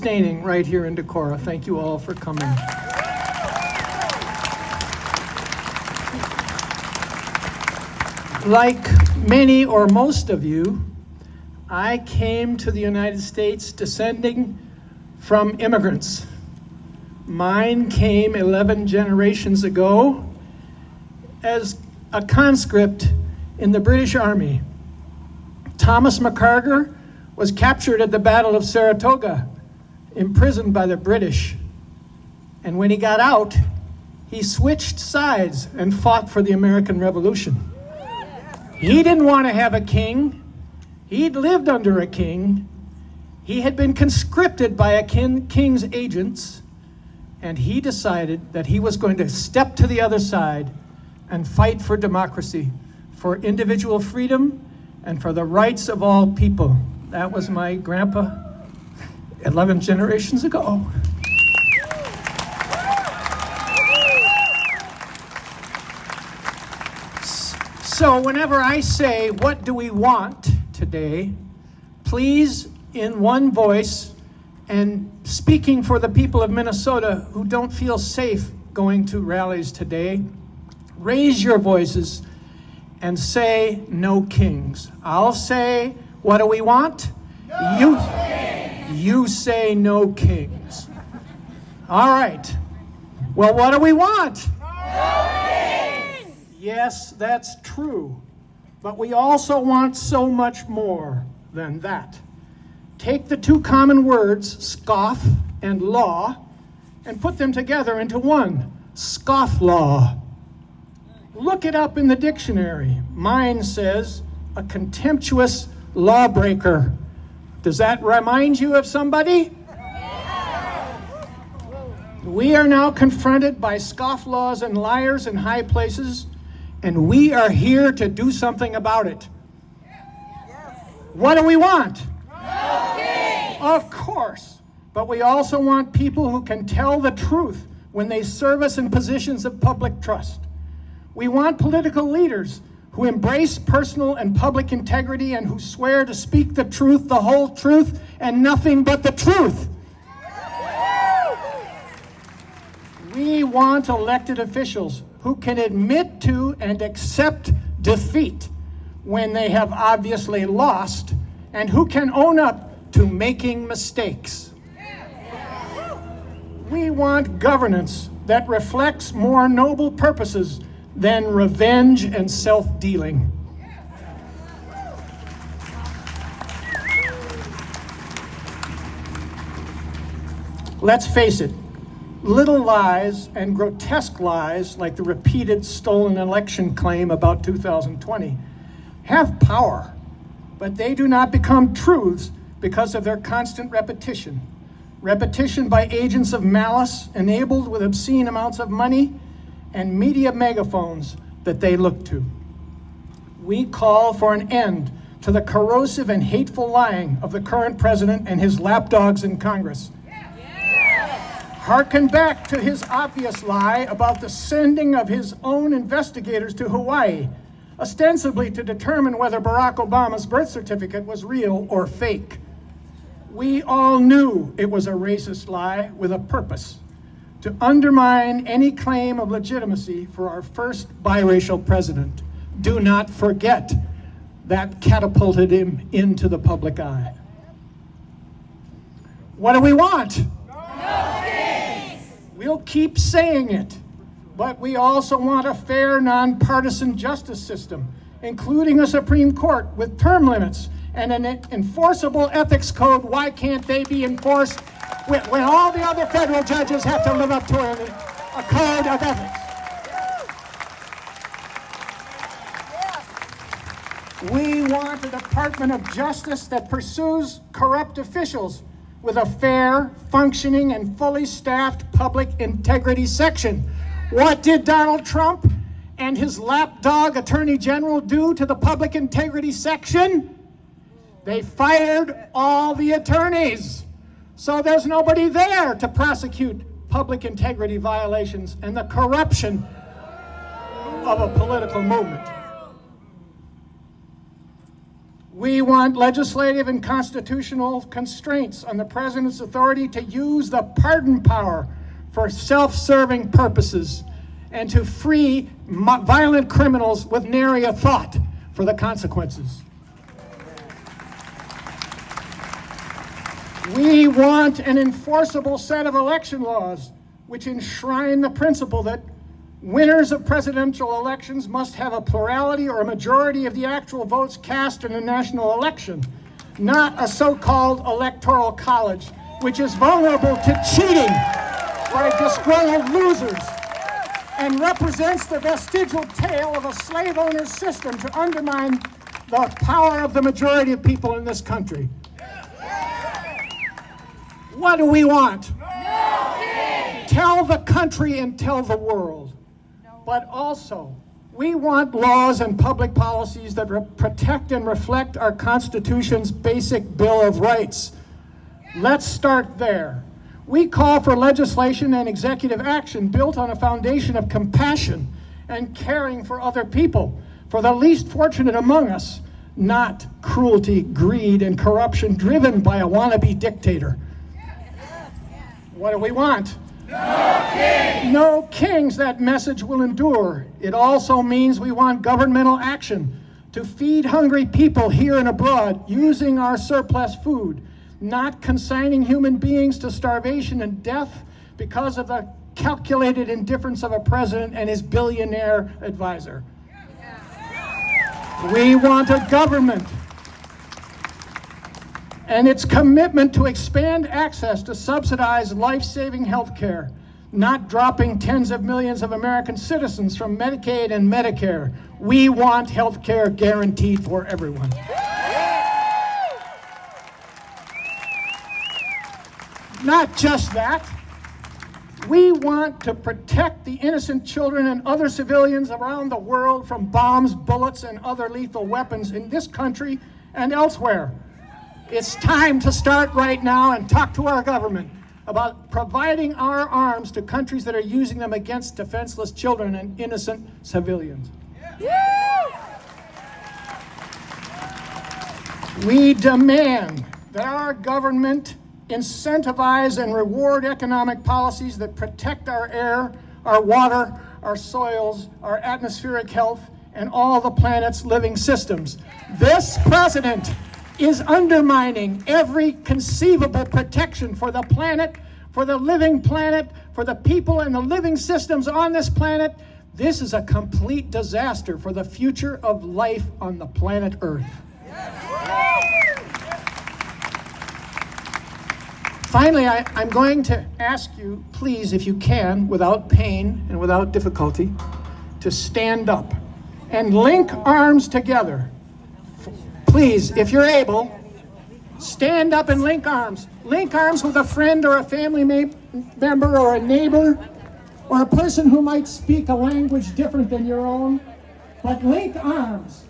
Staining right here in Decorah. Thank you all for coming. Like many or most of you, I came to the United States descending from immigrants. Mine came 11 generations ago as a conscript in the British Army. Thomas McCargar was captured at the Battle of Saratoga, imprisoned by the British. And when he got out, he switched sides and fought for the American Revolution. He didn't want to have a king. He'd lived under a king. He had been conscripted by a king's agents, and he decided that he was going to step to the other side and fight for democracy, for individual freedom, and for the rights of all people. That was my grandpa 11 generations ago. So whenever I say, what do we want today, please, in one voice, and speaking for the people of Minnesota who don't feel safe going to rallies today, raise your voices and say, no kings. I'll say, what do we want? You say no kings. All right. Well, what do we want? No kings. Yes, that's true. But we also want so much more than that. Take the two common words, scoff and law, and put them together into one, scofflaw. Look it up in the dictionary. Mine says a contemptuous lawbreaker. Does that remind you of somebody? We are now confronted by scofflaws and liars in high places, and we are here to do something about it. What do we want? Of course, but we also want people who can tell the truth when they serve us in positions of public trust. We want political leaders who embrace personal and public integrity and who swear to speak the truth, the whole truth, and nothing but the truth. We want elected officials who can admit to and accept defeat when they have obviously lost, and who can own up to making mistakes. We want governance that reflects more noble purposes than revenge and self-dealing. Let's face it, little lies and grotesque lies like the repeated stolen election claim about 2020 have power, but they do not become truths because of their constant repetition. Repetition by agents of malice enabled with obscene amounts of money and media megaphones that they look to. We call for an end to the corrosive and hateful lying of the current president and his lapdogs in Congress. Harken back to his obvious lie about the sending of his own investigators to Hawaii, ostensibly to determine whether Barack Obama's birth certificate was real or fake. We all knew it was a racist lie with a purpose: to undermine any claim of legitimacy for our first biracial president. Do not forget that catapulted him into the public eye. What do we want? No kings. We'll keep saying it, but we also want a fair, nonpartisan justice system, including a Supreme Court with term limits and an enforceable ethics code. Why can't they be enforced when all the other federal judges have to live up to a code of ethics? We want a Department of Justice that pursues corrupt officials with a fair, functioning, and fully staffed public integrity section. What did Donald Trump and his lapdog Attorney General do to the public integrity section? They fired all the attorneys. So there's nobody there to prosecute public integrity violations and the corruption of a political movement. We want legislative and constitutional constraints on the president's authority to use the pardon power for self-serving purposes and to free violent criminals with nary a thought for the consequences. We want an enforceable set of election laws which enshrine the principle that winners of presidential elections must have a plurality or a majority of the actual votes cast in a national election, not a so-called electoral college, which is vulnerable to cheating by disgruntled losers and represents the vestigial tale of a slave owner's system to undermine the power of the majority of people in this country. What do we want? Tell the country and tell the world. But also, we want laws and public policies that protect and reflect our Constitution's basic Bill of Rights. Let's start there. We call for legislation and executive action built on a foundation of compassion and caring for other people, for the least fortunate among us, not cruelty, greed, and corruption driven by a wannabe dictator. What do we want? No kings! No kings, that message will endure. It also means we want governmental action to feed hungry people here and abroad using our surplus food, not consigning human beings to starvation and death because of the calculated indifference of a president and his billionaire advisor. We want a government and its commitment to expand access to subsidized life-saving health care, not dropping tens of millions of American citizens from Medicaid and Medicare. We want health care guaranteed for everyone. Not just that, we want to protect the innocent children and other civilians around the world from bombs, bullets, and other lethal weapons in this country and elsewhere. It's time to start right now and talk to our government about providing our arms to countries that are using them against defenseless children and innocent civilians. We demand that our government incentivize and reward economic policies that protect our air, our water, our soils, our atmospheric health, and all the planet's living systems. This president is undermining every conceivable protection for the planet, for the living planet, for the people and the living systems on this planet. This is a complete disaster for the future of life on the planet Earth. Finally, I'm going to ask you, please, if you can, without pain and without difficulty, to stand up and link arms together. Please, if you're able, stand up and link arms. Link arms with a friend or a family member or a neighbor or a person who might speak a language different than your own. But link arms,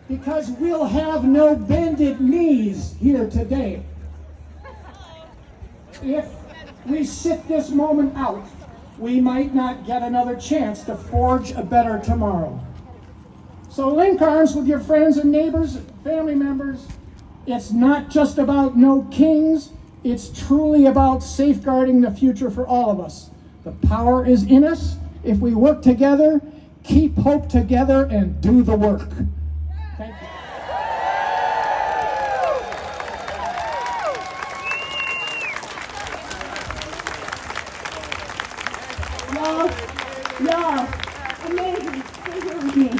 because we'll have no bended knees here today. If we sit this moment out, we might not get another chance to forge a better tomorrow. So link arms with your friends and neighbors, family members. It's not just about no kings, it's truly about safeguarding the future for all of us. The power is in us. If we work together, keep hope together, and do the work. Thank you. Y'all, amazing. Stay here with me.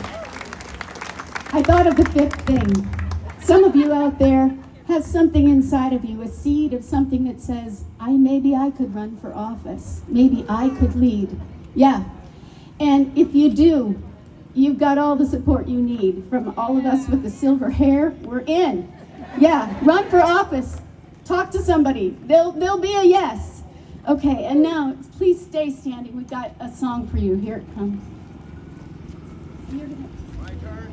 I thought of the fifth thing. Some of you out there have something inside of you, a seed of something that says, maybe I could run for office. Maybe I could lead. Yeah. And if you do, you've got all the support you need from all of us with the silver hair. We're in. Yeah, run for office. Talk to somebody. There'll be a yes. Okay, and now, please stay standing. We've got a song for you. Here it comes. My turn.